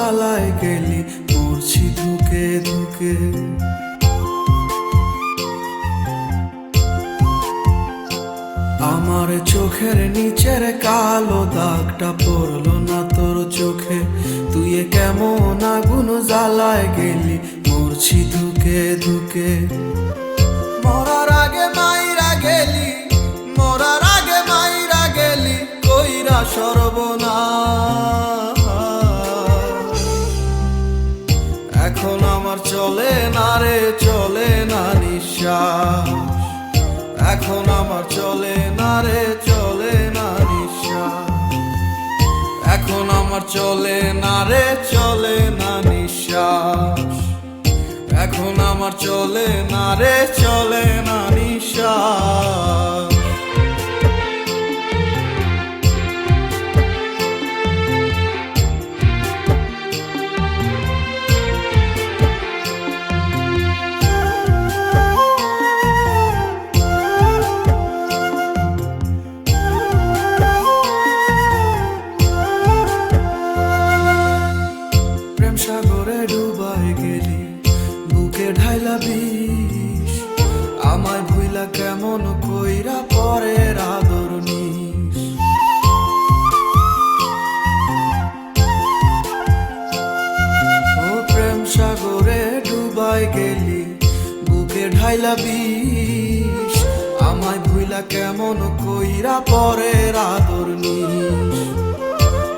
জ্বালায় গেলি, মরছি ধুকে ধুকে। আমার চোখের নিচের কালো দাগটা পড়লো না তোর চোখে, তুই কেমন আগুন জ্বালায় গেলি, মরছি ধুকে ধুকে। মরার আগে মাইরা গেলি, মরার আগে মাইরা গেলি, কইরা সর্বনাশ। এখন আমার চলে না রে, চলে না নিঃশ্বাস। এখন আমার চলে না রে, চলে না নিঃশ্বাস। এখন আমার চলে না রে, চলে না নিঃশ্বাস। এখন আমার চলে না রে, চলে না নিঃশ্বাস। সাগরে ডুবাই গেলি, বুকে ঢাইলা বিষ, আমায় ভুইলা কেমন কইরা পরের আদর নিস। ও প্রেম সাগরে ডুবাই গেলি, বুকে ঢাইলা বিষ, আমায় ভুইলা কেমন কইরা পরের আদর নিস।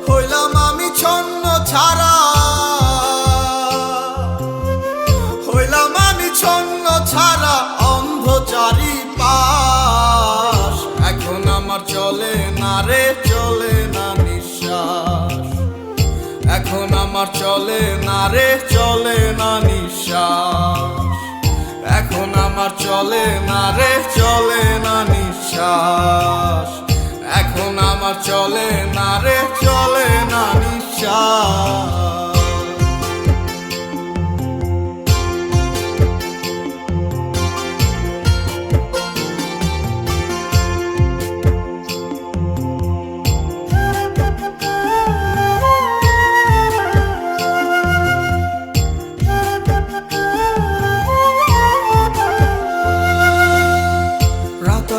হইলাম আমি ছন্ন ছাড়া, হইলাম আমি ছন্ন ছাড়া, অন্ধ চারিপাশ। এখন আমার চলে না রে, চলে না নিঃশ্বাস। এখন আমার চলে না রে, চলে না নিঃশ্বাস। এখন আমার চলে না রে, চলে না নিঃশ্বাস। এখন আমার চলে না রে, চলে না নিঃশ্বাস।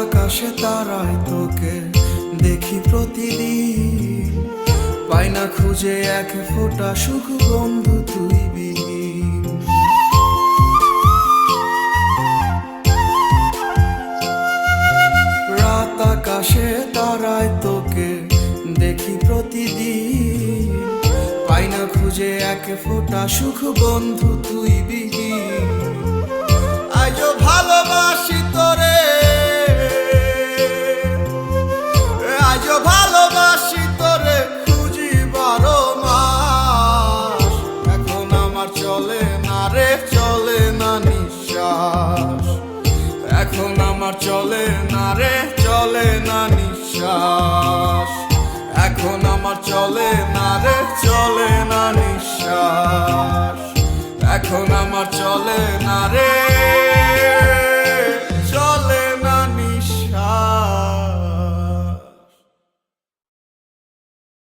আকাশে তারায় তোকে দেখি প্রতিদিন, পাই না খুঁজে এক ফোঁটা সুখ বন্ধু তুই বিহীন। রাত আকাশে তারায় তোকে দেখি প্রতিদিন, পাই না খুঁজে এক ফোঁটা সুখ বন্ধু তুই বিহীন। আজও ভালোবাসি তোরে, আজও ভালোবাসি তোরে, খুঁজি 12 মাস। এখন আমার চলে না রে, চলে না নিঃশ্বাস। এখন আমার চলে না রে, চলে না নিঃশ্বাস। এখন আমার চলে না রে, চলে না নিঃশ্বাস। এখন আমার চলে না রে।